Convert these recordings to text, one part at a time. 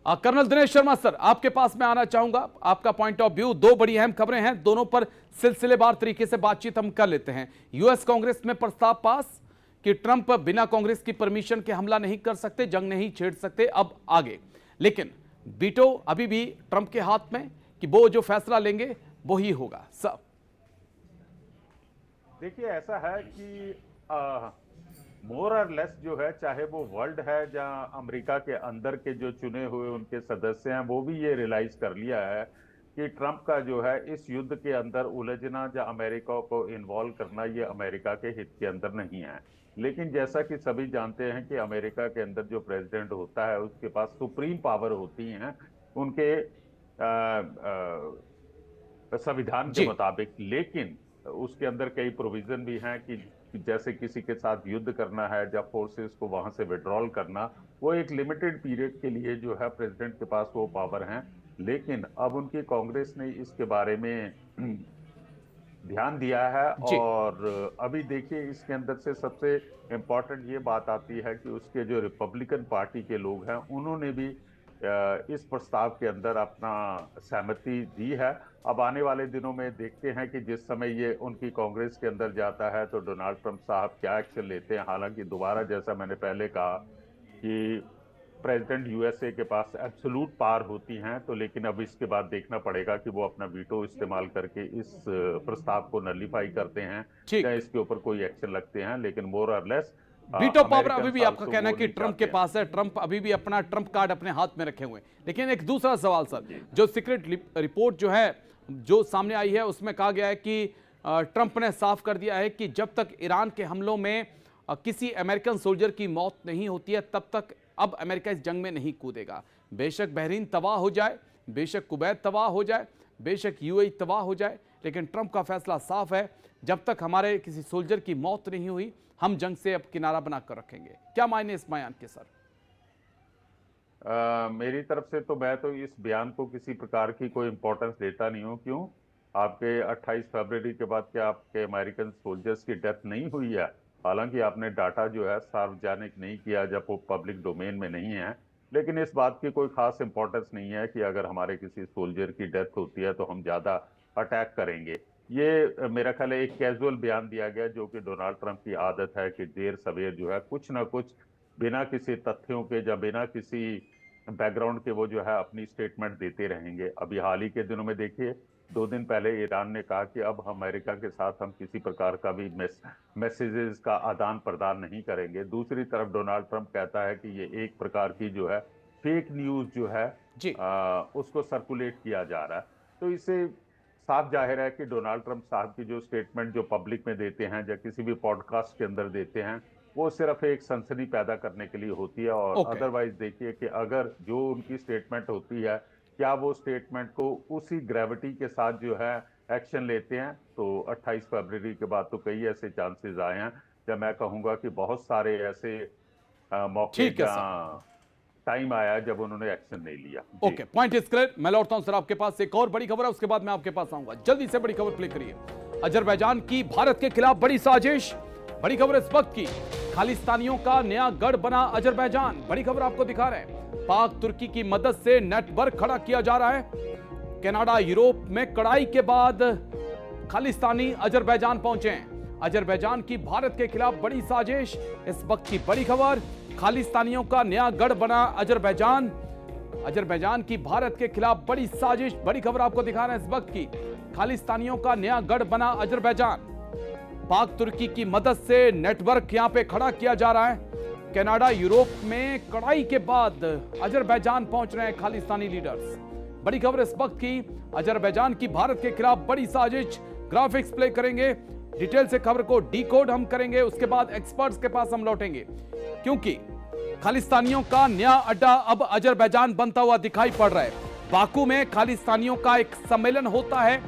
Colonel Dinesh Sharma sir, आपके पास मैं आना चाहूंगा, आपका पॉइंट ऑफ व्यू। दो बड़ी अहम खबरें हैं, दोनों पर सिलसिलेवार तरीके से बातचीत हम कर लेते हैं। यूएस कांग्रेस में प्रस्ताव पास कि ट्रंप बिना कांग्रेस की परमिशन के हमला नहीं कर सकते, जंग नहीं छेड़ सकते अब आगे। लेकिन वीटो अभी भी ट्रंप के हाथ में कि वो जो फैसला लेंगे वो ही होगा। सब देखिए, ऐसा है कि मोर और लेस जो है, चाहे वो वर्ल्ड है जहां अमेरिका के अंदर के जो चुने हुए उनके सदस्य हैं, वो भी ये रियलाइज कर लिया है कि ट्रंप का जो है इस युद्ध के अंदर उलझना या अमेरिका को इन्वॉल्व करना, ये अमेरिका के हित के अंदर नहीं है। लेकिन जैसा कि सभी जानते हैं कि अमेरिका के अंदर जो प्रेसिडेंट होता है उसके पास सुप्रीम पावर होती हैं उनके संविधान के मुताबिक। लेकिन उसके अंदर कई प्रोविजन भी हैं कि जैसे किसी के साथ युद्ध करना है या फोर्सेस को वहां से विड्रॉल करना, वो एक लिमिटेड पीरियड के लिए जो है प्रेसिडेंट के पास वो पावर हैं। लेकिन अब उनकी कांग्रेस ने इसके बारे में ध्यान दिया है और अभी देखिए इसके अंदर से सबसे इंपॉर्टेंट ये बात आती है कि उसके जो रिपब्लिकन पार्टी के लोग हैं उन्होंने भी इस प्रस्ताव के अंदर अपना सहमति दी है। अब आने वाले दिनों में देखते हैं कि जिस समय ये उनकी कांग्रेस के अंदर जाता है तो डोनाल्ड ट्रंप साहब क्या एक्शन लेते हैं। हालांकि दोबारा जैसा मैंने पहले कहा कि प्रेसिडेंट यूएसए के पास एब्सोल्यूट पावर होती हैं, तो लेकिन अब इसके बाद देखना पड़ेगा कि वो अपना वीटो इस्तेमाल करके इस प्रस्ताव को नलीफाई करते हैं या इसके ऊपर कोई एक्शन लगते हैं। लेकिन मोर और लेस वीटो पावर अभी भी आपका कहना है कि ट्रंप के पास है, ट्रंप अभी भी अपना ट्रंप कार्ड अपने हाथ में रखे हुए हैं। लेकिन एक दूसरा सवाल सर, जो सीक्रेट रिपोर्ट जो है जो सामने आई है उसमें कहा गया है कि ट्रंप ने साफ कर दिया है कि जब तक ईरान के हमलों में किसी अमेरिकन सोल्जर की मौत नहीं होती है तब तक अब अमेरिका इस जंग में नहीं कूदेगा। बेशक बहरीन तबाह हो जाए, बेशक कुवैत तबाह हो जाए, बेशक यूएई तबाह हो जाए, लेकिन ट्रंप का फैसला साफ है, जब तक हमारे किसी सोल्जर की मौत नहीं हुई हम जंग से अब किनारा बनाकर रखेंगे। क्या मायने इस बयान के सर? मेरी तरफ से तो मैं तो इस बयान को किसी प्रकार की कोई इंपॉर्टेंस देता नहीं हूं। क्यों? आपके 28 फरवरी के बाद क्या आपके अमेरिकन सोल्जर्स की डेथ नहीं हुई है? हालांकि आपने डाटा जो है सार्वजनिक नहीं किया जब वो पब्लिक डोमेन में नहीं है, लेकिन इस बात की कोई खास इंपॉर्टेंस नहीं है कि अगर हमारे किसी सोल्जर की डेथ होती है तो हम ज्यादा अटैक करेंगे। ये मेरा ख्याल है एक कैजुअल बयान दिया गया, जो कि डोनाल्ड ट्रंप की आदत है कि देर सवेर जो है कुछ ना कुछ बिना किसी तथ्यों के या बिना किसी बैकग्राउंड के वो जो है अपनी स्टेटमेंट देते रहेंगे। अभी हाल ही के दिनों में देखिए, 2 दिन पहले ईरान ने कहा कि अब अमेरिका के साथ हम किसी प्रकार का भी मैसेजेस का आदान प्रदान नहीं करेंगे। दूसरी तरफ डोनाल्ड ट्रंप कहता है कि ये एक प्रकार की जो है फेक न्यूज जो है उसको सर्कुलेट किया जा रहा है। तो इससे साफ जाहिर है कि डोनाल्ड ट्रंप साहब की जो स्टेटमेंट जो पब्लिक में देते हैं या किसी भी पॉडकास्ट के अंदर देते हैं, वो सिर्फ एक सनसनी पैदा करने के लिए होती है। और अदरवाइज देखिए कि अगर जो उनकी स्टेटमेंट होती है, क्या वो स्टेटमेंट को उसी ग्रेविटी के साथ जो है एक्शन लेते हैं, तो 28 फरवरी के बाद तो कई ऐसे चांसेस आए हैं जब मैं कहूंगा कि बहुत सारे ऐसे मौके टाइम आया जब उन्होंने एक्शन नहीं लिया। Okay, point is clear. मैं लौटता हूं सर आपके पास, एक और बड़ी खबर है उसके बाद मैं आपके पास आऊंगा। जल्दी से बड़ी खबर प्ले करिए। अजरबैजान की भारत के खिलाफ बड़ी साजिश। बड़ी खबर इस वक्त की, खालिस्तानियों का नया गढ़ बना अजरबैजान। बड़ी खबर आपको दिखा रहे हैं। पाक तुर्की की मदद से नेटवर्क खड़ा किया जा रहा है। कनाडा यूरोप में कड़ाई के बाद खालिस्तानी अजरबैजान पहुंचे हैं। अजरबैजान की भारत के खिलाफ बड़ी साजिश, इस वक्त की बड़ी खबर। खालिस्तानियों का नया गढ़ बना अजरबैजान। अजरबैजान की भारत के खिलाफ बड़ी साजिश। बड़ी खबर आपको दिखा रहे हैं इस वक्त की, खालिस्तानियों का नया गढ़ बना अजरबैजान। पाक तुर्की की मदद से नेटवर्क यहां पे खड़ा किया जा रहा है। कनाडा यूरोप में कड़ाई के बाद अजरबैजान पहुंच रहे हैं खालिस्तानी लीडर्स। बड़ी खबर इस वक्त की, अजरबैजान की भारत के खिलाफ बड़ी साजिश। ग्राफिक्स प्ले करेंगे, डिटेल से खबर को डीकोड हम करेंगे, उसके बाद एक्सपर्ट्स के पास हम लौटेंगे, क्योंकि खालिस्तानियों का नया अड्डा अब अजरबैजान बनता हुआ दिखाई पड़ रहा है। बाकू में खालिस्तानियों का एक सम्मेलन होता है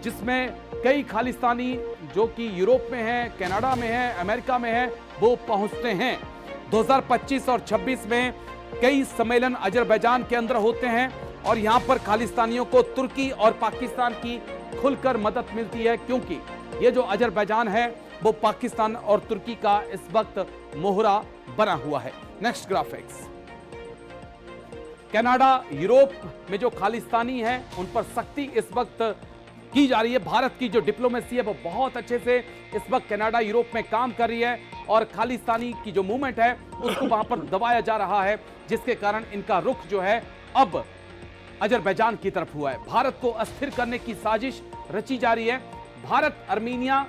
जिसमें कई खालिस्तानी जो कि यूरोप में हैं, कनाडा में हैं, अमेरिका में हैं, वो पहुंचते हैं। 2025 और 26 में कई सम्मेलन अजरबैजान के अंदर होते हैं और यहां पर खालिस्तानियों को तुर्की और पाकिस्तान की खुलकर मदद मिलती है, क्योंकि ये जो अजरबैजान है वो पाकिस्तान और तुर्की का इस वक्त मोहरा बना हुआ है। Next graphics. कनाडा, यूरोप में जो खालिस्तानी हैं उन पर सख्ती इस वक्त की जा रही है। भारत की जो डिप्लोमेसी है वो बहुत अच्छे से इस वक्त कनाडा, यूरोप में काम कर रही है और खालिस्तानी की जो मूवमेंट है उसको वहां पर दबाया जा रहा है, जिसके कारण इनका रुख जो है अब अजरबैजान की तरफ हुआ है। भारत को अस्थिर करने की साजिश रची जा रही है। भारत अर्मीनिया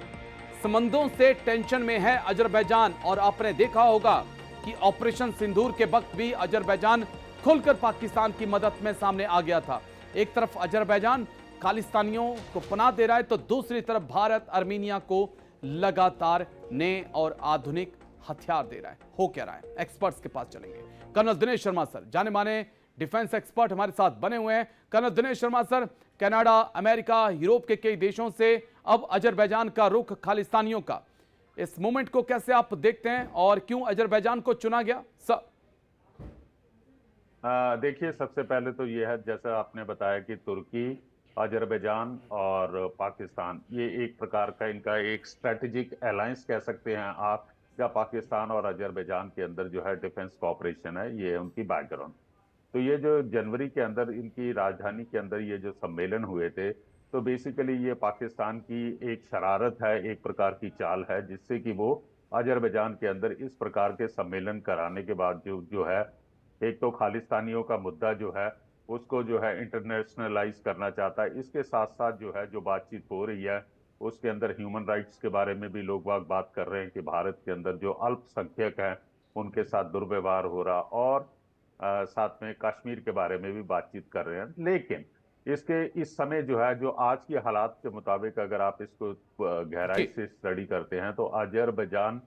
संबंधों से टेंशन में है अजरबैजान, और आपने देखा होगा कि ऑपरेशन सिंदूर के वक्त भी अजरबैजान खुलकर पाकिस्तान की मदद में सामने आ गया था। एक तरफ अजरबैजान खालिस्तानियों को पनाह दे रहा है तो दूसरी तरफ भारत अर्मीनिया को लगातार नए और आधुनिक हथियार दे रहा है। हो क्या रहा है, एक्सपर्ट्स के पास चलेंगे। कर्नल दिनेश शर्मा सर, जाने माने डिफेंस एक्सपर्ट हमारे साथ बने हुए हैं। Colonel Dinesh Sharma sir, Canada, America, Europe के कई देशों से अब अजरबैजान का रुख खालिस्तानियों का, इस मूवमेंट को कैसे आप देखते हैं और क्यों अजरबैजान को चुना गया सर? देखिए, सबसे पहले तो ये है, जैसा आपने बताया कि तुर्की, अजरबैजान और पाकिस्तान, ये एक प्रकार का इनका एक स्ट्रेटेजिक अलायंस कह सकते हैं आप, या पाकिस्तान और अजरबैजान के अंदर जो है डिफेंस कॉपरेशन है, ये उनकी बैकग्राउंड। तो ये जो जनवरी के अंदर इनकी राजधानी के अंदर ये जो सम्मेलन हुए थे, तो बेसिकली ये पाकिस्तान की एक शरारत है, एक प्रकार की चाल है, जिससे कि वो अजरबैजान के अंदर इस प्रकार के सम्मेलन कराने के बाद जो है, एक तो खालिस्तानियों का मुद्दा जो है उसको जो है इंटरनेशनलाइज करना चाहता है। इसके साथ साथ जो है जो बातचीत हो रही है उसके अंदर ह्यूमन राइट्स के बारे में भी लोग बात कर रहे हैं कि भारत के अंदर जो अल्पसंख्यक हैं उनके साथ दुर्व्यवहार हो रहा, और साथ में कश्मीर के बारे में भी बातचीत कर रहे हैं। लेकिन इसके इस समय जो है, जो आज के हालात के मुताबिक अगर आप इसको गहराई से स्टडी करते हैं तो अजरबैजान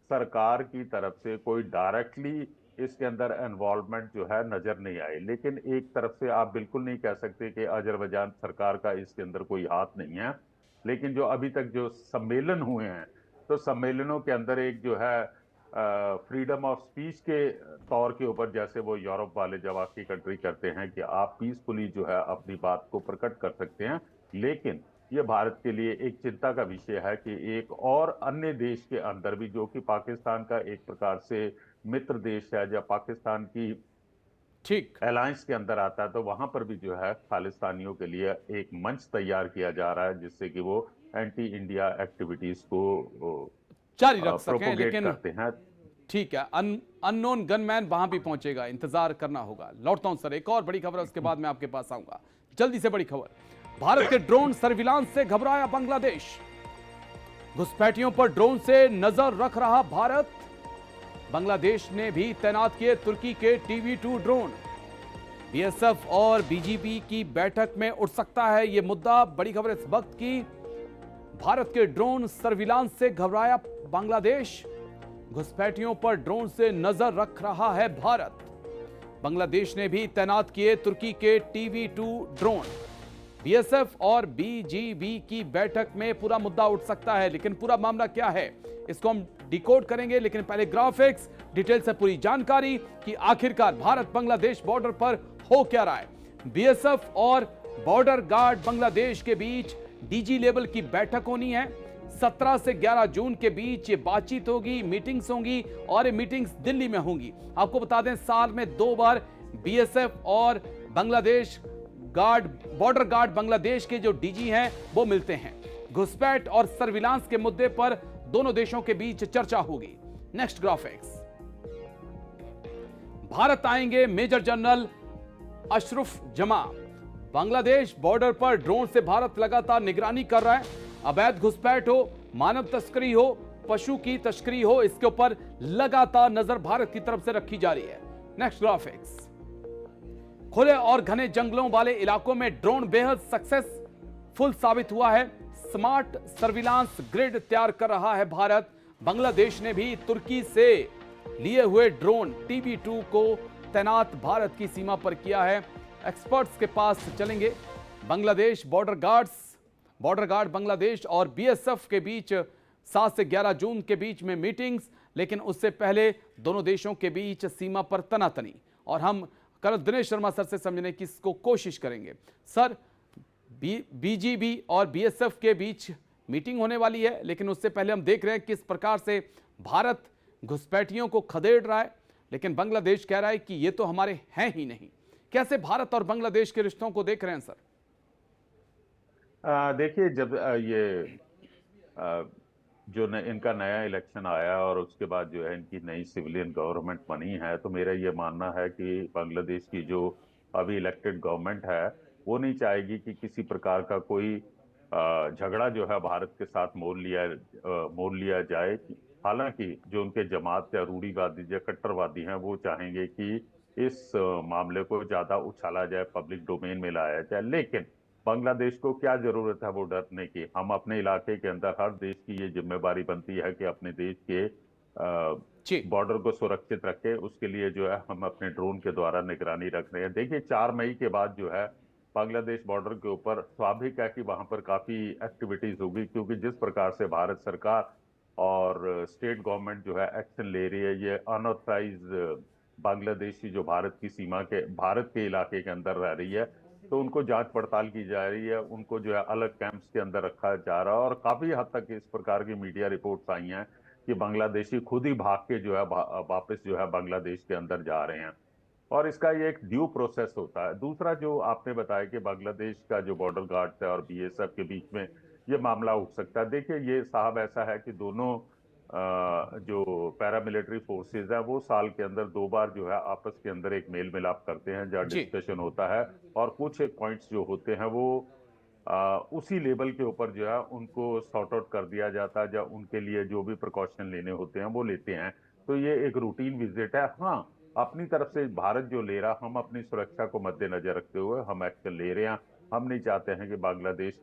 सरकार की तरफ से कोई डायरेक्टली इसके अंदर इन्वॉल्वमेंट जो है नजर नहीं आई। लेकिन एक तरफ से आप बिल्कुल नहीं कह सकते कि अजरबैजान सरकार का इसके अंदर कोई हाथ नहीं है। लेकिन जो अभी तक जो सम्मेलन हुए हैं, तो सम्मेलनों के अंदर एक जो है फ्रीडम ऑफ स्पीच के तौर के ऊपर, जैसे वो यूरोप वाले जब आपकी कंट्री करते हैं कि आप पीसफुली जो है अपनी बात को प्रकट कर सकते हैं। लेकिन ये भारत के लिए एक चिंता का विषय है कि एक और अन्य देश के अंदर भी, जो कि पाकिस्तान का एक प्रकार से मित्र देश है, जब पाकिस्तान की ठीक अलायंस के अंदर आता है, तो वहां पर भी जो है खालिस्तानियों के लिए एक मंच तैयार किया जा रहा है, जिससे कि वो एंटी इंडिया एक्टिविटीज को जारी रख सकें। लेकिन करते हैं। ठीक है, अननोन गनमैन वहां भी पहुंचेगा, इंतजार करना होगा। लौटता हूं सर, एक और बड़ी खबर है, उसके बाद मैं आपके पास आऊंगा। जल्दी से बड़ी खबर, भारत के ड्रोन सर्विलांस से घबराया बांग्लादेश। घुसपैठियों पर ड्रोन से नजर रख रहा भारत। बांग्लादेश ने भी तैनात किए तुर्की के TB2 ड्रोन। बीएसएफ और बीजीपी की बैठक में उठ सकता है यह मुद्दा। बड़ी खबर इस वक्त की, भारत के ड्रोन सर्विलांस से घबराया बांग्लादेश। घुसपैठियों पर ड्रोन से नजर रख रहा है भारत। बांग्लादेश ने भी तैनात किए तुर्की के TB2 ड्रोन। बीएसएफ और बीजीबी की बैठक में पूरा मुद्दा उठ सकता है, लेकिन पूरा मामला क्या है इसको हम डिकोड करेंगे। लेकिन पहले ग्राफिक्स, डिटेल से पूरी जानकारी कि आखिरकार भारत बांग्लादेश बॉर्डर पर हो क्या रहा है। बीएसएफ और बॉर्डर गार्ड बांग्लादेश के बीच डीजी लेवल की बैठक होनी है। 17 से 11 जून के बीच ये बातचीत होगी, मीटिंग्स होंगी, और ये मीटिंग्स दिल्ली में होंगी। आपको बता दें, साल में 2 बार बीएसएफ और Bangladesh guard, border guard Bangladesh के जो डीजी हैं वो मिलते हैं। घुसपैठ और सर्विलांस के मुद्दे पर दोनों देशों के बीच चर्चा होगी। नेक्स्ट ग्राफिक्स, भारत आएंगे मेजर जनरल अशरफ जमा। बांग्लादेश बॉर्डर पर ड्रोन से भारत लगातार निगरानी कर रहा है। अवैध घुसपैठ हो, मानव तस्करी हो, पशु की तस्करी हो, इसके ऊपर लगातार नजर भारत की तरफ से रखी जा रही है। नेक्स्ट ग्राफिक्स, खुले और घने जंगलों वाले इलाकों में ड्रोन बेहद सक्सेसफुल साबित हुआ है। स्मार्ट सर्विलांस ग्रिड तैयार कर रहा है भारत। बांग्लादेश ने भी तुर्की से लिए हुए ड्रोन TB2 को तैनात भारत की सीमा पर किया है। एक्सपर्ट्स के पास चलेंगे। बांग्लादेश बॉर्डर गार्ड बांग्लादेश और बीएसएफ के बीच 7 से 11 जून के बीच में मीटिंग्स, लेकिन उससे पहले दोनों देशों के बीच सीमा पर तनातनी। और हम कर्नल दिनेश शर्मा सर से समझने की कोशिश करेंगे। सर, बीजीबी और बीएसएफ के बीच मीटिंग होने वाली है, लेकिन उससे पहले हम देख रहे हैं किस प्रकार से भारत घुसपैठियों को खदेड़ रहा है, लेकिन बांग्लादेश कह रहा है कि ये तो हमारे हैं ही नहीं। कैसे भारत और बांग्लादेश के रिश्तों को देख रहे हैं सर? देखिए, जब जो इनका नया इलेक्शन आया और उसके बाद जो है इनकी नई सिविलियन गवर्नमेंट बनी है, तो मेरा ये मानना है कि बांग्लादेश की जो अभी इलेक्टेड गवर्नमेंट है वो नहीं चाहेगी कि किसी प्रकार का कोई झगड़ा जो है भारत के साथ मोल लिया जाए। हालांकि जो उनके जमात या रूढ़िवादी या कट्टरवादी हैं वो चाहेंगे कि इस मामले को ज्यादा उछाला जाए, पब्लिक डोमेन में लाया जाए। लेकिन बांग्लादेश को क्या जरूरत है वो डरने की? हम अपने इलाके के अंदर, हर देश की ये जिम्मेदारी बनती है कि अपने देश के जी बॉर्डर को सुरक्षित रखे। उसके लिए जो है हम अपने ड्रोन के द्वारा निगरानी रख रहे हैं। देखिए, 4 मई के बाद जो है बांग्लादेश बॉर्डर के ऊपर स्वाभाविक है कि वहां पर काफी एक्टिविटीज होगी, क्योंकि जिस प्रकार से भारत सरकार और स्टेट गवर्नमेंट जो है एक्शन ले रही है, ये अनऑथराइज बांग्लादेशी जो भारत के इलाके के अंदर रह रही है, तो उनको जांच पड़ताल की जा रही है, उनको जो है अलग कैंप्स के अंदर रखा जा रहा है। और काफी हद तक इस प्रकार की मीडिया रिपोर्ट्स आई हैं कि बांग्लादेशी खुद ही भाग के जो है वापस जो है बांग्लादेश के अंदर जा रहे हैं। और इसका ये एक ड्यू प्रोसेस होता है। दूसरा, जो आपने बताया कि बांग्लादेश का जो बॉर्डर गार्ड है और बीएसएफ के बीच में ये मामला उठ सकता है, देखिए ये साहब ऐसा है कि दोनों जो पैरामिलिट्री फोर्सेज है वो साल के अंदर 2 बार जो है आपस के अंदर एक मेल मिलाप करते हैं, जहाँ डिस्कशन होता है और कुछ एक पॉइंट्स जो होते हैं वो उसी लेवल के ऊपर जो है उनको सॉर्ट आउट कर दिया जाता है, जहाँ उनके लिए जो भी प्रिकॉशन लेने होते हैं वो लेते हैं। तो ये एक रूटीन विजिट है। हाँ, अपनी तरफ से भारत जो ले रहा, हम अपनी सुरक्षा को मद्देनजर रखते हुए हम एक्शन ले रहे हैं। हम नहीं चाहते हैं कि बांग्लादेश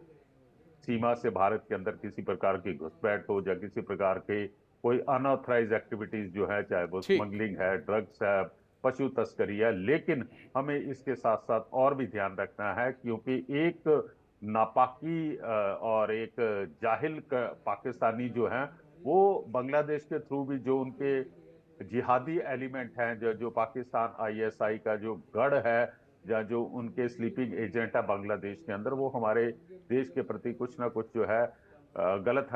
सीमा से भारत के अंदर किसी प्रकार की घुसपैठ हो या किसी प्रकार के कोई अनऑथराइज एक्टिविटीज जो है, चाहे वो स्मगलिंग है, ड्रग्स है, पशु तस्करी है। लेकिन हमें इसके साथ साथ और भी ध्यान रखना है, क्योंकि एक नापाकी और एक जाहिल पाकिस्तानी जो है वो बांग्लादेश के थ्रू भी जो उनके जिहादी एलिमेंट हैं, जो पाकिस्तान आईएसआई का जो गढ़ है, या जो उनके स्लीपिंग एजेंट है बांग्लादेश के अंदर, वो हमारे देश के प्रति कुछ ना कुछ जो है गलत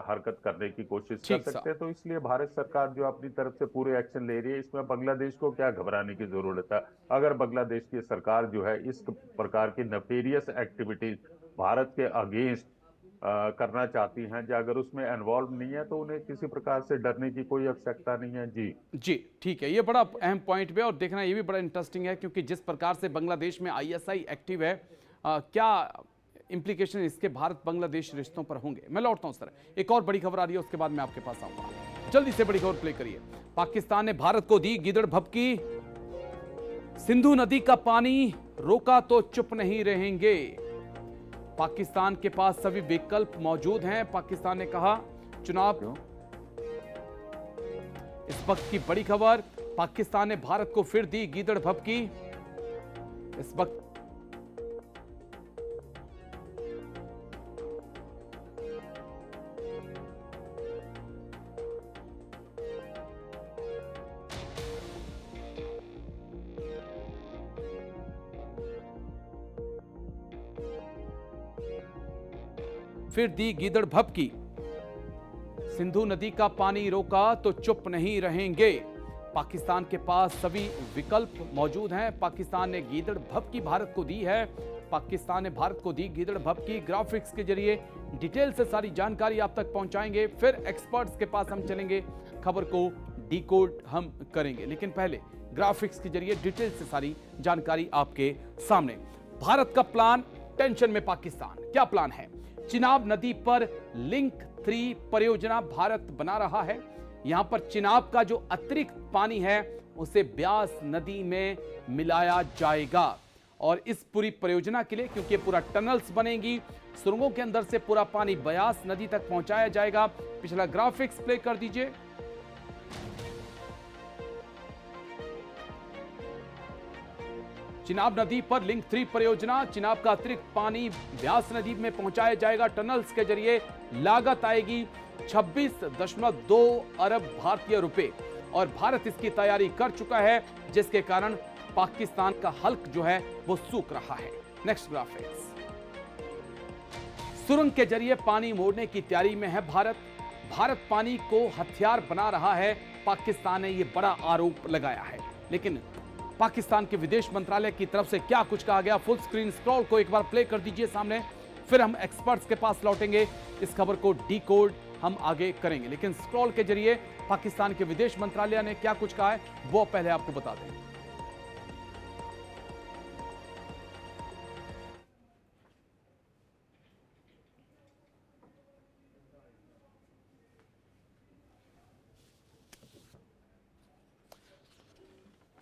हरकत करने की कोशिश कर सकते हैं। तो इसलिए भारत सरकार जो अपनी तरफ से पूरे एक्शन ले रही है, इसमें बांग्लादेश को क्या घबराने की जरूरत है। अगर बांग्लादेश की सरकार जो है इस प्रकार की नफेरियस एक्टिविटीज भारत के अगेंस्ट करना चाहती हैं, या अगर उसमें इन्वॉल्व नहीं है, तो उन्हें किसी प्रकार से डरने की कोई आवश्यकता नहीं है। जी ठीक है, ये बड़ा अहम पॉइंट भी है और देखना ये भी बड़ा इंटरेस्टिंग है, क्योंकि जिस प्रकार से बांग्लादेश में आईएसआई एक्टिव है, क्या इंप्लीकेशन इसके भारत बांग्लादेश रिश्तों पर होंगे। मैं लौटता हूं सर, एक और बड़ी खबर आ रही है, उसके बाद मैं आपके पास आऊंगा। जल्दी से बड़ी खबर प्ले करिए। पाकिस्तान ने भारत को दी गीदड़ भभकी, सिंधु नदी का पानी रोका तो चुप नहीं रहेंगे। पाकिस्तान के पास सभी विकल्प मौजूद हैं। पाकिस्तान ने कहा चुनाव। इस वक्त की बड़ी खबर, पाकिस्तान ने भारत को फिर दी गीदड़ भभकी। इस वक्त फिर दी गीदड़ भभकी, सिंधु नदी का पानी रोका तो चुप नहीं रहेंगे। पाकिस्तान के पास सभी विकल्प मौजूद हैं। पाकिस्तान ने गीदड़ भभकी भारत को दी है। पाकिस्तान ने भारत को दी गीदड़ भभकी। ग्राफिक्स के जरिए डिटेल से सारी जानकारी आप तक पहुंचाएंगे, फिर एक्सपर्ट्स के पास हम चलेंगे, खबर को डिकोड हम करेंगे। लेकिन पहले ग्राफिक्स के जरिए डिटेल से सारी जानकारी आपके सामने। भारत का प्लान, टेंशन में पाकिस्तान। क्या प्लान है? चिनाब नदी पर लिंक 3 परियोजना भारत बना रहा है। यहां पर चिनाब का जो अतिरिक्त पानी है उसे ब्यास नदी में मिलाया जाएगा। और इस पूरी परियोजना के लिए, क्योंकि पूरा टनल्स बनेंगी, सुरंगों के अंदर से पूरा पानी ब्यास नदी तक पहुंचाया जाएगा। पिछला ग्राफिक्स प्ले कर दीजिए। चिनाब नदी पर लिंक 3 परियोजना, चिनाब का अतिरिक्त पानी ब्यास नदी में पहुंचाया जाएगा टनल्स के जरिए। लागत आएगी 26.2 अरब भारतीय रुपए और भारत इसकी तैयारी कर चुका है, जिसके कारण पाकिस्तान का हल्क जो है वो सूख रहा है। Next graphics. सुरंग के जरिए पानी मोड़ने की तैयारी में है भारत। भारत पानी को हथियार बना रहा है, पाकिस्तान ने यह बड़ा आरोप लगाया है। लेकिन पाकिस्तान के विदेश मंत्रालय की तरफ से क्या कुछ कहा गया। फुल स्क्रीन स्क्रॉल को एक बार प्ले कर दीजिए सामने, फिर हम एक्सपर्ट्स के पास लौटेंगे, इस खबर को डीकोड हम आगे करेंगे। लेकिन स्क्रॉल के जरिए पाकिस्तान के विदेश मंत्रालय ने क्या कुछ कहा है वो पहले आपको बता दें।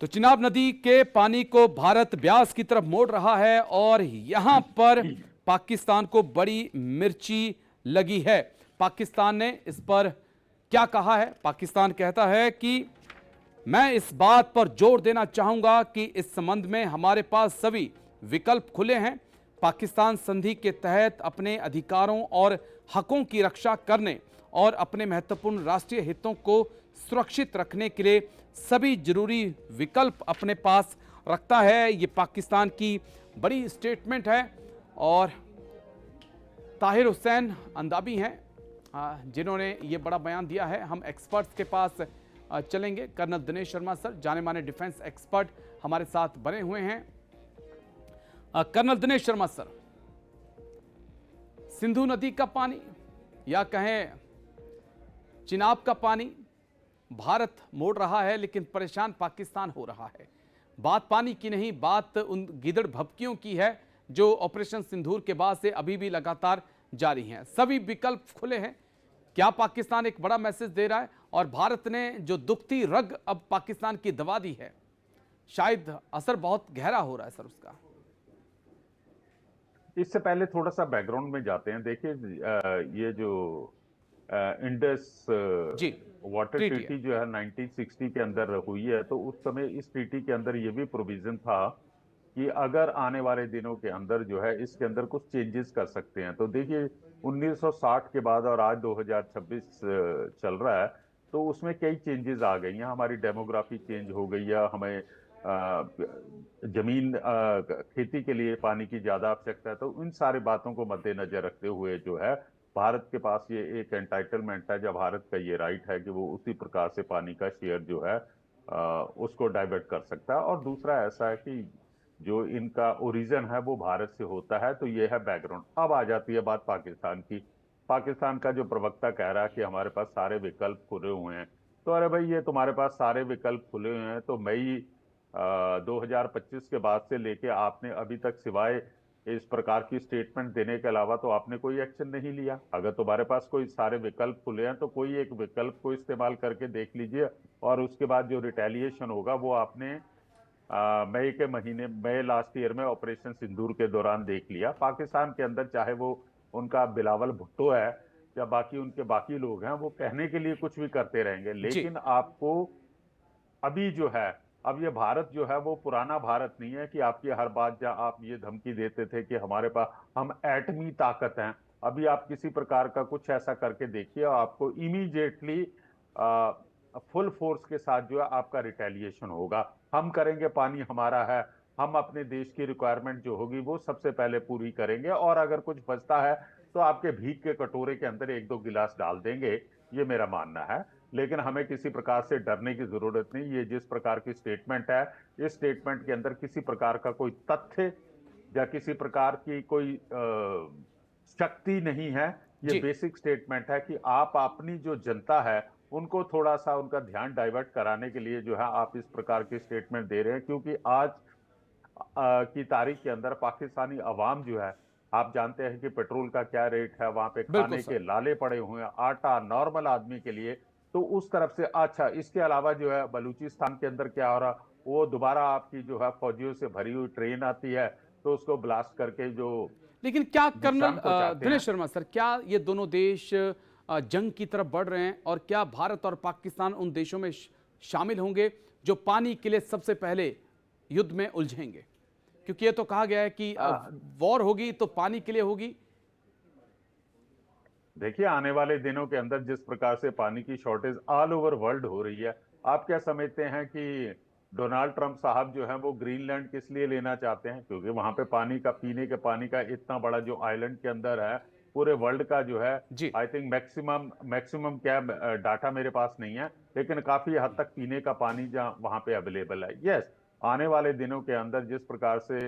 तो चिनाब नदी के पानी को भारत ब्यास की तरफ मोड़ रहा है और यहां पर पाकिस्तान को बड़ी मिर्ची लगी है। पाकिस्तान ने इस पर क्या कहा है? पाकिस्तान कहता है कि मैं इस बात पर जोर देना चाहूंगा कि इस संबंध में हमारे पास सभी विकल्प खुले हैं। पाकिस्तान संधि के तहत अपने अधिकारों और हकों की रक्षा करने और अपने महत्वपूर्ण राष्ट्रीय हितों को सुरक्षित रखने के लिए सभी जरूरी विकल्प अपने पास रखता है। ये पाकिस्तान की बड़ी स्टेटमेंट है और ताहिर हुसैन अंदाबी हैं जिन्होंने ये बड़ा बयान दिया है। हम एक्सपर्ट्स के पास चलेंगे। कर्नल दिनेश शर्मा सर, जाने माने डिफेंस एक्सपर्ट, हमारे साथ बने हुए हैं। कर्नल दिनेश शर्मा सर, सिंधु नदी का पानी या कहें चिनाब का पानी भारत मोड़ रहा है, लेकिन परेशान पाकिस्तान हो रहा है। बात पानी की नहीं, बात उन गिदड़ भभकियों की है जो ऑपरेशन सिंदूर के बाद से अभी भी लगातार जारी हैं। सभी विकल्प खुले हैं। क्या पाकिस्तान एक बड़ा मैसेज दे रहा है? और भारत ने जो दुखती रग अब पाकिस्तान की दबा दी है, शायद असर बहुत गहरा हो रहा है सर उसका। इससे पहले थोड़ा सा बैकग्राउंड में जाते हैं। देखिए, ये जो इंडस वाटर ट्रीटी जो है 1960 के अंदर हुई है, तो उस समय इस ट्रीटी के अंदर ये भी प्रोविजन था कि अगर आने वाले दिनों के अंदर जो है इसके अंदर कुछ चेंजेस कर सकते हैं। तो देखिए 1960 के बाद और आज 2026 चल रहा है, तो उसमें कई चेंजेस आ गई हैं। हमारी डेमोग्राफी चेंज हो गई है, हमें जमीन खेती के लिए पानी की ज्यादा आवश्यकता है। तो इन सारी बातों को मद्देनजर रखते हुए जो है भारत के पास ये एक एंटाइटलमेंट है, जब भारत का ये राइट है कि वो उसी प्रकार से पानी का शेयर जो है उसको डाइवर्ट कर सकता है। और दूसरा ऐसा है कि जो इनका ओरिजिन है वो भारत से होता है। तो ये है बैकग्राउंड। अब आ जाती है बात पाकिस्तान की। पाकिस्तान का जो प्रवक्ता कह रहा है कि हमारे पास सारे विकल्प खुले हुए हैं, तो अरे भाई, ये तुम्हारे पास सारे विकल्प खुले हुए हैं, तो मई 2025 के बाद से लेके आपने अभी तक सिवाय इस प्रकार की स्टेटमेंट देने के अलावा तो आपने कोई एक्शन नहीं लिया। अगर तुम्हारे पास कोई सारे विकल्प खुले हैं तो कोई एक विकल्प को इस्तेमाल करके देख लीजिए, और उसके बाद जो रिटेलिएशन होगा वो आपने मई के महीने, मई लास्ट ईयर में ऑपरेशन सिंदूर के दौरान देख लिया। पाकिस्तान के अंदर चाहे वो उनका बिलावल भुट्टो है या बाकी उनके बाकी लोग हैं, वो कहने के लिए कुछ भी करते रहेंगे, लेकिन आपको अभी जो है, अब ये भारत जो है वो पुराना भारत नहीं है कि आपकी हर बात जहाँ आप ये धमकी देते थे कि हमारे पास हम एटमी ताकत हैं। अभी आप किसी प्रकार का कुछ ऐसा करके देखिए, आपको इमीडिएटली फुल फोर्स के साथ जो है आपका रिटेलिएशन होगा। हम करेंगे, पानी हमारा है, हम अपने देश की रिक्वायरमेंट जो होगी वो सबसे पहले पूरी करेंगे, और अगर कुछ बचता है तो आपके भीख के कटोरे के अंदर एक दो गिलास डाल देंगे, ये मेरा मानना है। लेकिन हमें किसी प्रकार से डरने की जरूरत नहीं। ये जिस प्रकार की स्टेटमेंट है, इस स्टेटमेंट के अंदर किसी प्रकार का कोई तथ्य या किसी प्रकार की कोई शक्ति नहीं है। ये बेसिक स्टेटमेंट है कि आप अपनी जो जनता है उनको थोड़ा सा उनका ध्यान डाइवर्ट कराने के लिए जो है आप इस प्रकार की स्टेटमेंट दे रहे हैं। क्योंकि आज की तारीख के अंदर पाकिस्तानी अवाम जो है, आप जानते हैं कि पेट्रोल का क्या रेट है, वहां पे खाने के लाले पड़े हुए हैं, आटा नॉर्मल आदमी के लिए। तो उस तरफ से अच्छा, इसके अलावा जो है बलूचिस्तान के अंदर क्या हो रहा, वो दोबारा आपकी जो है फौजियों से भरी हुई ट्रेन आती है, तो उसको ब्लास्ट करके जो। लेकिन क्या कर्नल दिनेश शर्मा सर, क्या ये दोनों देश जंग की तरफ बढ़ रहे हैं, और क्या भारत और पाकिस्तान उन देशों में शामिल होंगे जो पानी के लिए सबसे पहले युद्ध में उलझेंगे? क्योंकि ये तो कहा गया है कि वॉर होगी तो पानी के लिए होगी। देखिए, आने वाले दिनों के अंदर जिस प्रकार से पानी की शॉर्टेज ऑल ओवर वर्ल्ड हो रही है, आप क्या समझते हैं कि डोनाल्ड ट्रंप साहब जो है वो ग्रीनलैंड किस लिए लेना चाहते हैं? क्योंकि वहां पे पानी का, पीने के पानी का इतना बड़ा जो आइलैंड के अंदर है, पूरे वर्ल्ड का जो है, आई थिंक मैक्सिमम क्या डाटा मेरे पास नहीं है, लेकिन काफी हद तक पीने का पानी जहां वहां पे अवेलेबल है। यस, आने वाले दिनों के अंदर जिस प्रकार से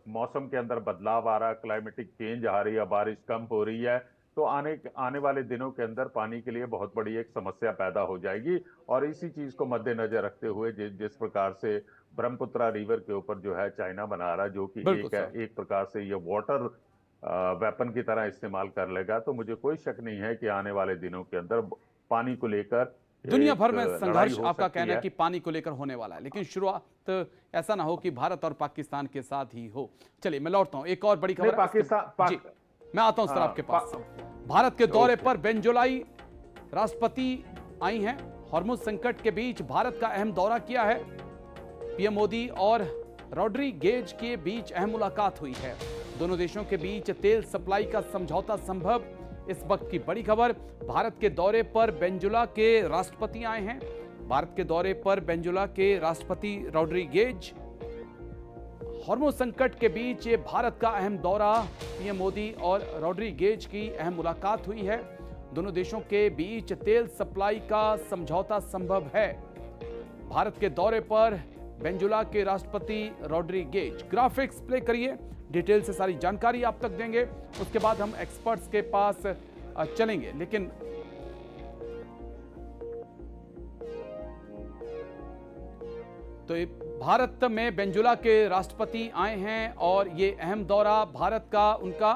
मौसम के अंदर बदलाव आ रहा, क्लाइमेटिक चेंज आ रही है, बारिश कम हो रही है, तो आने आने वाले दिनों के अंदर पानी के लिए बहुत बड़ी एक समस्या पैदा हो जाएगी। और इसी चीज को मद्देनजर रखते हुए जिस प्रकार से ब्रह्मपुत्रा रिवर के ऊपर जो है चाइना बना रहा है, जो कि बिल्कुल सर। एक प्रकार से ये वाटर वेपन की तरह इस्तेमाल कर लेगा, तो मुझे कोई शक नहीं है कि आने वाले दिनों के अंदर पानी को लेकर दुनिया एक भर में लड़ाई संघर्ष हो आपका सकती कहना है है। कि पानी को लेकर होने वाला है, लेकिन शुरुआत ऐसा ना हो कि भारत और पाकिस्तान के साथ ही हो। चलिए मैं लौटता हूं, एक और बड़ी नहीं, खबर है जी, मैं आता हूं सर आपके पास। भारत के दौरे पर वेनेजुएलाई राष्ट्रपति आई हैं। हॉर्मुज संकट के बीच भारत का अहम दौरा किया है। पीएम मोदी और रॉड्रीगेज के बीच अहम मुलाकात हुई है। दोनों देशों के बीच तेल सप्लाई का समझौता संभव। इस वक्त की बड़ी खबर, भारत के दौरे पर वेनेजुएला के राष्ट्रपति आए हैं। भारत के दौरे पर वेनेजुएला के राष्ट्रपति रॉड्रीगेज। हॉर्मुज संकट के बीच ये भारत का अहम दौरा, पीएम मोदी और रॉड्रीगेज की अहम मुलाकात हुई है। दोनों देशों के बीच तेल सप्लाई का समझौता संभव है। भारत के दौरे पर वेनेजुएला के राष्ट्रपति रॉड्रीगेज। ग्राफिक्स प्ले करिए, डिटेल से सारी जानकारी आप तक देंगे, उसके बाद हम एक्सपर्ट्स के पास चलेंगे। लेकिन तो ये भारत में वेनेजुएला के राष्ट्रपति आए हैं और ये अहम दौरा भारत का उनका,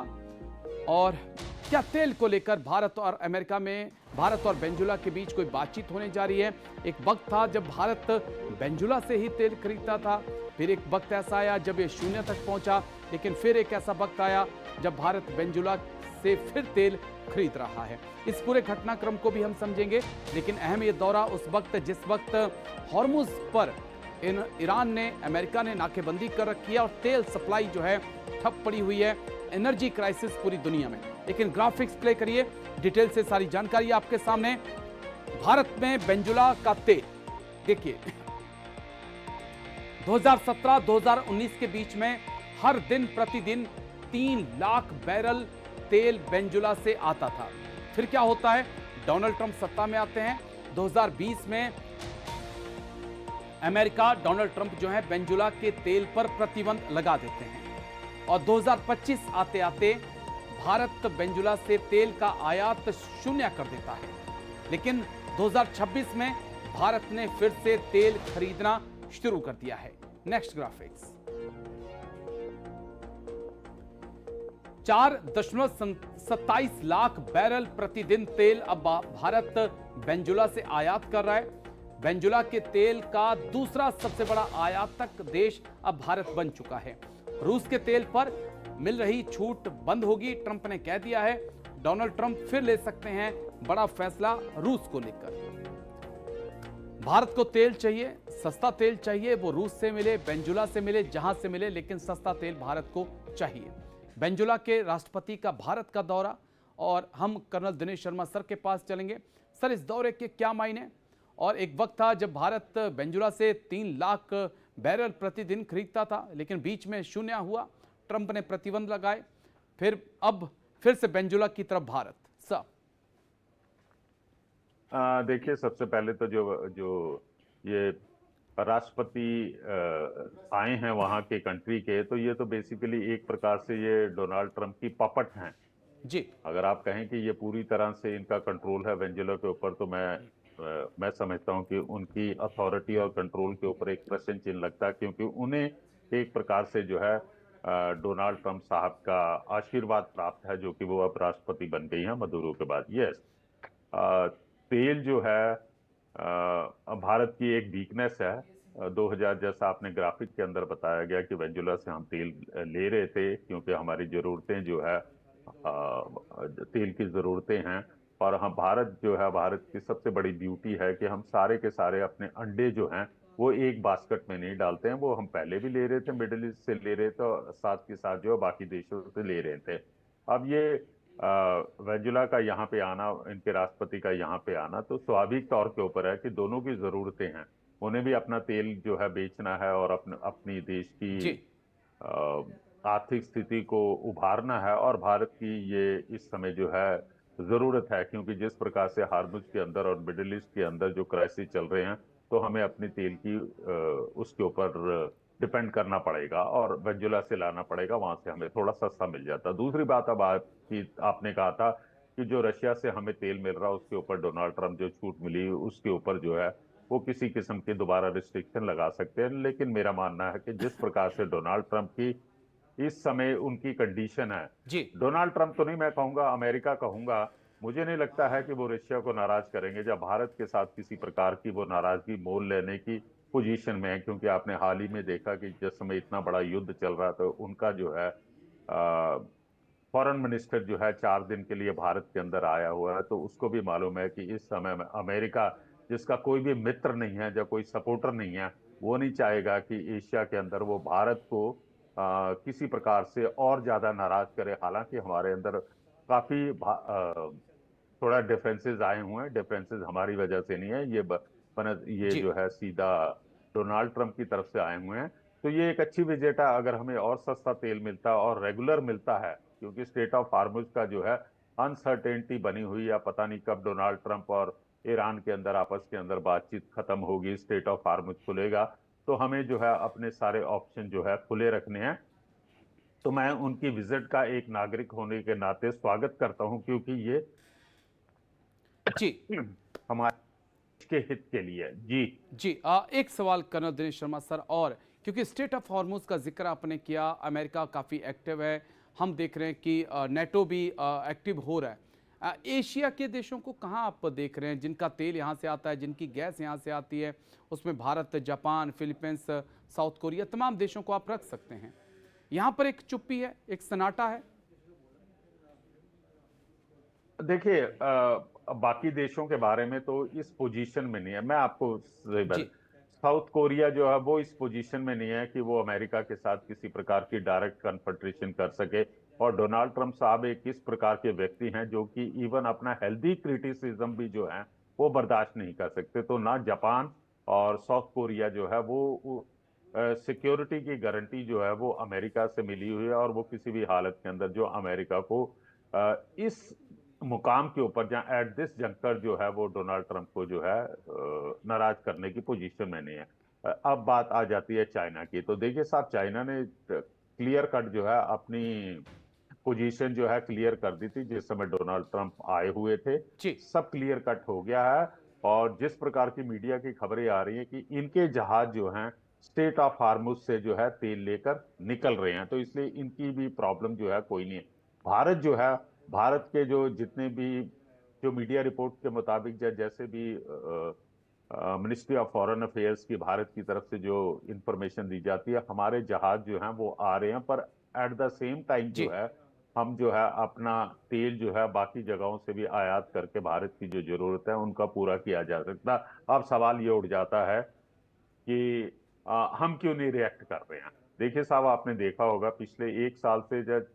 और क्या तेल को लेकर भारत और अमेरिका में, भारत और वेनेजुएला के बीच कोई बातचीत होने जा रही है। एक वक्त था जब भारत वेनेजुएला से ही तेल खरीदता था, फिर एक वक्त ऐसा आया जब ये शून्य तक पहुंचा, लेकिन फिर एक ऐसा वक्त आया जब भारत वेनेजुएला से फिर तेल खरीद रहा है। इस पूरे घटनाक्रम को भी हम समझेंगे, लेकिन अहम ये दौरा उस वक्त जिस वक्त हॉर्मुज पर ईरान ने, अमेरिका ने नाकेबंदी कर रखी है और तेल सप्लाई जो है ठप पड़ी हुई है। एनर्जी क्राइसिस पूरी दुनिया में। लेकिन ग्राफिक्स प्ले करिए, डिटेल से सारी जानकारी आपके सामने। भारत में वेनेजुएला का तेल देखिए 2017-2019 के बीच में हर दिन प्रतिदिन 3 लाख बैरल तेल वेनेजुएला से आता था। फिर क्या होता है, डोनाल्ड ट्रंप सत्ता में आते हैं। 2020 में अमेरिका, डोनाल्ड ट्रंप जो है वेनेजुएला के तेल पर प्रतिबंध लगा देते हैं और 2025 आते आते भारत वेनेजुएला से तेल का आयात शून्य कर देता है। लेकिन 2026 में भारत ने फिर से तेल खरीदना शुरू कर दिया है। नेक्स्ट ग्राफिक्स, 4.27 लाख बैरल प्रतिदिन तेल अब भारत वेनेजुएला से आयात कर रहा है। वेनेजुएला के तेल का दूसरा सबसे बड़ा आयातक देश अब भारत बन चुका है। रूस के तेल पर मिल रही छूट बंद होगी, ट्रंप ने कह दिया है। डोनाल्ड ट्रंप फिर ले सकते हैं बड़ा फैसला रूस को लेकर। भारत को तेल चाहिए, सस्ता तेल चाहिए, वो रूस से मिले, वेनेजुएला से मिले, जहां से मिले, लेकिन सस्ता तेल भारत को चाहिए। वेनेजुएला के राष्ट्रपति का भारत का दौरा, और हम कर्नल दिनेश शर्मा सर के पास चलेंगे। सर, इस दौरे के क्या मायने? और एक वक्त था जब भारत वेनेजुएला से 3 लाख बैरल प्रतिदिन खरीदता था, लेकिन बीच में शून्य हुआ, ट्रंप ने प्रतिबंध लगाए, फिर अब फिर से वेनेजुएला की तरफ भारत। सर देखिए, सबसे पहले तो जो ये राष्ट्रपति आए हैं वहां के कंट्री के, तो ये तो बेसिकली एक प्रकार से ये डोनाल्ड ट्रंप की पपट हैं जी। अगर आप कहें कि ये पूरी तरह से इनका कंट्रोल है वेनेजुएला के ऊपर, तो मैं समझता हूं कि उनकी अथॉरिटी और कंट्रोल के ऊपर एक प्रश्न चिन्ह लगता है, क्योंकि उन्हें एक प्रकार से जो है डोनाल्ड ट्रंप साहब का आशीर्वाद प्राप्त है, जो कि वो अब राष्ट्रपति बन गई हैं मदुरो के बाद। यस, तेल जो है भारत की एक वीकनेस है। 2000 जैसा आपने ग्राफिक के अंदर बताया गया कि वेनेजुएला से हम तेल ले रहे थे, क्योंकि हमारी जरूरतें जो है तेल की जरूरतें हैं। और हम भारत जो है, भारत की सबसे बड़ी ब्यूटी है कि हम सारे के सारे अपने अंडे जो हैं वो एक बास्केट में नहीं डालते हैं। वो हम पहले भी ले रहे थे, मिडिल ईस्ट से ले रहे थे, और साथ के साथ जो बाकी देशों से ले रहे थे। अब ये वेनेजुएला का यहाँ पे आना, इनके राष्ट्रपति का यहाँ पे आना, तो स्वाभाविक तौर के ऊपर है कि दोनों की जरूरतें हैं। उन्हें भी अपना तेल जो है बेचना है और अपनी देश की आर्थिक स्थिति को उभारना है। और भारत की ये इस समय जो है जरूरत है, क्योंकि जिस प्रकार से हार्मुज के अंदर और मिडिल ईस्ट के अंदर जो क्राइसिस चल रहे हैं, तो हमें अपनी तेल की उसके ऊपर डिपेंड करना पड़ेगा और वेनेजुएला से लाना पड़ेगा, वहां से हमें थोड़ा सस्ता मिल जाता। दूसरी बात, अब आपने कहा था कि जो रशिया से हमें तेल मिल रहा है उसके ऊपर डोनाल्ड ट्रंप जो छूट मिली उसके ऊपर जो है वो किसी किस्म की दोबारा रिस्ट्रिक्शन लगा सकते हैं, लेकिन मेरा मानना है कि जिस प्रकार से डोनाल्ड ट्रंप की इस समय उनकी कंडीशन है, जी डोनाल्ड ट्रंप तो नहीं, मैं कहूंगा अमेरिका कहूंगा, मुझे नहीं लगता है कि वो रशिया को नाराज करेंगे जब भारत के साथ किसी प्रकार की वो नाराजगी मोल लेने की पोजीशन में है। क्योंकि आपने हाल ही में देखा कि जिस समय इतना बड़ा युद्ध चल रहा था, उनका जो है फॉरेन मिनिस्टर जो है 4 दिन के लिए भारत के अंदर आया हुआ है, तो उसको भी मालूम है कि इस समय में अमेरिका, जिसका कोई भी मित्र नहीं है या कोई सपोर्टर नहीं है, वो नहीं चाहेगा कि एशिया के अंदर वो भारत को किसी प्रकार से और ज्यादा नाराज करे। हालांकि हमारे अंदर काफी थोड़ा डिफरेंसेस आए हुए हैं, डिफरेंसेस हमारी वजह से नहीं है, ये जी जो है सीधा डोनाल्ड ट्रंप की तरफ से आए हुए हैं। तो ये एक अच्छी विजेट है, अगर हमें और सस्ता तेल मिलता है और रेगुलर मिलता है, क्योंकि स्टेट ऑफ हार्मुज का जो है अनसर्टेनिटी बनी हुई है, पता नहीं कब डोनाल्ड ट्रंप और ईरान के अंदर आपस के अंदर बातचीत खत्म होगी, स्टेट ऑफ हार्मुज खुलेगा, तो हमें जो है अपने सारे ऑप्शन जो है खुले रखने हैं। तो मैं उनकी विजिट का एक नागरिक होने के नाते स्वागत करता हूं, क्योंकि ये जी हमारे देश के हित के लिए। जी जी एक सवाल कर्नल दिनेश शर्मा सर, और क्योंकि स्टेट ऑफ हॉर्मुज का जिक्र आपने किया, अमेरिका काफ़ी एक्टिव है, हम देख रहे हैं कि नेटो भी एक्टिव हो रहा है। एशिया के देशों को कहाँ आप देख रहे हैं जिनका तेल यहाँ से आता है, जिनकी गैस यहाँ से आती है? उसमें Bharat, Japan, Philippines, south Korea, तमाम देशों को आप रख सकते हैं। यहाँ पर एक चुप्पी है, एक सन्नाटा है। देखिए, बाकी देशों के बारे में तो इस पोजीशन में नहीं है, मैं आपको सही जी साउथ कोरिया जो है वो इस पोजीशन में नहीं है कि वो अमेरिका के साथ किसी प्रकार की डायरेक्ट कन्फ्रंटेशन कर सके। और डोनाल्ड ट्रंप साहब एक इस प्रकार के व्यक्ति हैं जो कि इवन अपना हेल्दी क्रिटिसिज्म भी जो है वो बर्दाश्त नहीं कर सकते। तो ना जापान और साउथ कोरिया जो है वो सिक्योरिटी की गारंटी जो है वो अमेरिका से मिली हुई है, और वो किसी भी हालत के अंदर जो अमेरिका को इस मुकाम के ऊपर, जहां एट दिस जंक्टर जो है वो डोनाल्ड ट्रंप को जो है नाराज करने की पोजीशन में नहीं है। अब बात आ जाती है चाइना की। तो देखिए साहब, चाइना ने क्लियर कट जो है अपनी पोजीशन जो है क्लियर कर दी थी जिस समय डोनाल्ड ट्रंप आए हुए थे। जी सब क्लियर कट हो गया है। और जिस प्रकार की मीडिया की खबरें आ रही हैं कि इनके जहाज जो हैं स्टेट ऑफ हार्मुज से जो है तेल लेकर निकल रहे हैं, तो इसलिए इनकी भी प्रॉब्लम जो है कोई नहीं है। भारत जो है, भारत के जो जितने भी जो मीडिया रिपोर्ट के मुताबिक जैसे भी मिनिस्ट्री ऑफ फॉरेन अफेयर्स की भारत की तरफ से जो इंफॉर्मेशन दी जाती है, हमारे जहाज जो हैं वो आ रहे हैं, पर एट द सेम टाइम जी जो है हम जो है अपना तेल जो है बाकी जगहों से भी आयात करके भारत की जो जरूरत है उनका पूरा किया जा सकता। अब सवाल ये उठ जाता है कि हम क्यों नहीं रिएक्ट कर रहे हैं। देखिए साहब, आपने देखा होगा पिछले 1 साल से जब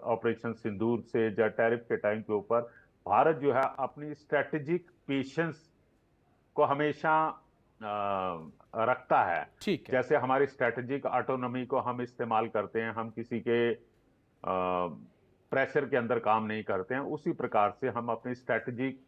ऑपरेशन सिंदूर से या टैरिफ के टाइम के ऊपर भारत जो है अपनी स्ट्रेटेजिक पेशेंस को हमेशा रखता है। ठीक है। जैसे हमारी स्ट्रेटेजिक ऑटोनॉमी को हम इस्तेमाल करते हैं, हम किसी के प्रेशर के अंदर काम नहीं करते हैं, उसी प्रकार से हम अपनी स्ट्रेटेजिक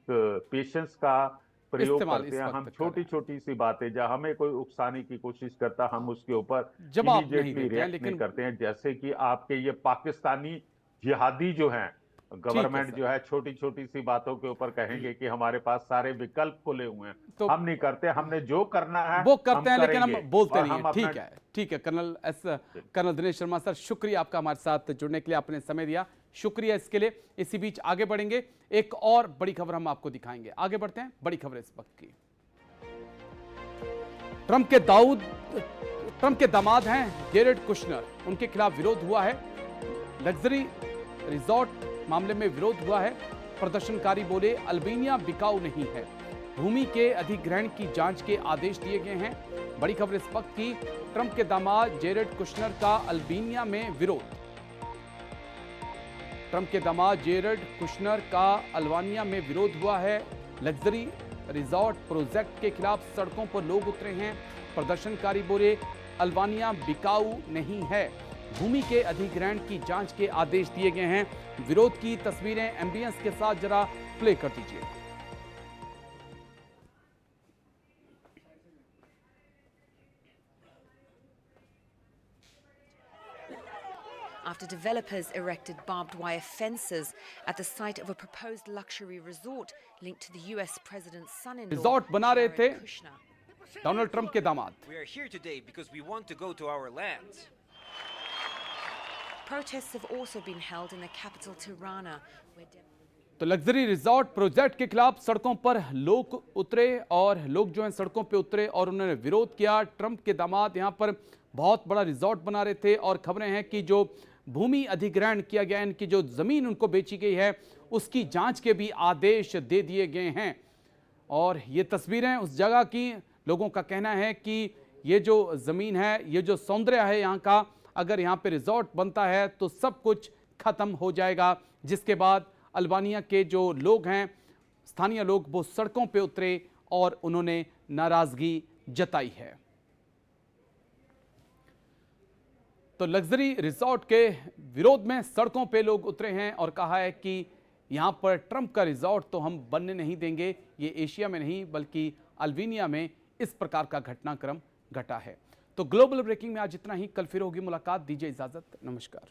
पेशेंस का प्रयोग इस्तेमाल करते इस हैं। हम वक्त करें, छोटी छोटी सी बातें जहां हमें कोई उकसाने की कोशिश करता, हम उसके ऊपर जवाब नहीं इमीडिएटली देते हैं, रिएक्ट नहीं लेकिन करते हैं। जैसे कि आपके ये पाकिस्तानी जिहादी जो हैं, ठीक है गवर्नमेंट सर। जो है छोटी छोटी सी बातों के ऊपर कहेंगे कि हमारे पास सारे विकल्प खुले हुए हैं। तो हम नहीं करते, हमने जो करना है वो हम करते हैं, लेकिन हम करेंगे। बोलते और नहीं हम है। अपना ठीक है कर्नल दिनेश शर्मा सर, शुक्रिया आपका हमारे साथ जुड़ने के लिए, आपने समय दिया, शुक्रिया इसके लिए। इसी बीच आगे बढ़ेंगे, एक और बड़ी खबर हम आपको दिखाएंगे। आगे बढ़ते हैं, बड़ी खबर इस वक्त की। ट्रंप के दामाद हैं जेरेड कुशनर, उनके खिलाफ विरोध हुआ है। लग्जरी रिजॉर्ट मामले में विरोध हुआ है। प्रदर्शनकारी बोले अल्बानिया बिकाऊ नहीं है। भूमि के अधिग्रहण की जांच के आदेश दिए गए हैं। बड़ी खबर इस वक्त की, ट्रंप के दामाद जेरेड कुशनर का अल्बानिया में विरोध। ट्रंप के दामाद जेरेड कुशनर का अल्बानिया में विरोध हुआ है। लग्जरी रिजॉर्ट प्रोजेक्ट के खिलाफ सड़कों पर लोग उतरे हैं। प्रदर्शनकारी बोले अल्बानिया बिकाऊ नहीं है। भूमि के अधिग्रहण की जांच के आदेश दिए गए हैं। विरोध की तस्वीरें एमबीएस के साथ जरा प्ले कर दीजिए। after developers erected barbed wire fences at the site of a proposed luxury resort linked to the US president's son-in-law, resort बना रहे थे Jared Kushner. डोनाल्ड ट्रंप के दामाद। We are here today because we want to go to our lands. Protests have also been held in the capital Tirana, where तो luxury resort project के खिलाफ सड़कों पर लोग उतरे और लोग जो हैं सड़कों पे उतरे और उन्होंने विरोध किया। ट्रंप के दामाद यहां पर बहुत बड़ा रिजॉर्ट बना रहे थे और खबरें हैं कि जो भूमि अधिग्रहण किया गया, इनकी जो जमीन उनको बेची गई है, उसकी जांच के भी आदेश दे दिए गए हैं। और ये तस्वीरें उस जगह की, लोगों का कहना है कि ये जो जमीन है, ये जो सौंदर्य है यहाँ का, अगर यहाँ पे रिजॉर्ट बनता है तो सब कुछ खत्म हो जाएगा। जिसके बाद अल्बानिया के जो लोग हैं, स्थानीय लोग, वो सड़कों पे उतरे और उन्होंने नाराजगी जताई है। तो लग्जरी रिजॉर्ट के विरोध में सड़कों पे लोग उतरे हैं और कहा है कि यहां पर ट्रंप का रिजॉर्ट तो हम बनने नहीं देंगे। ये एशिया में नहीं बल्कि अल्बानिया में इस प्रकार का घटनाक्रम घटा है। तो ग्लोबल ब्रेकिंग में आज इतना ही। कल फिर होगी मुलाकात। दीजिए इजाजत। नमस्कार।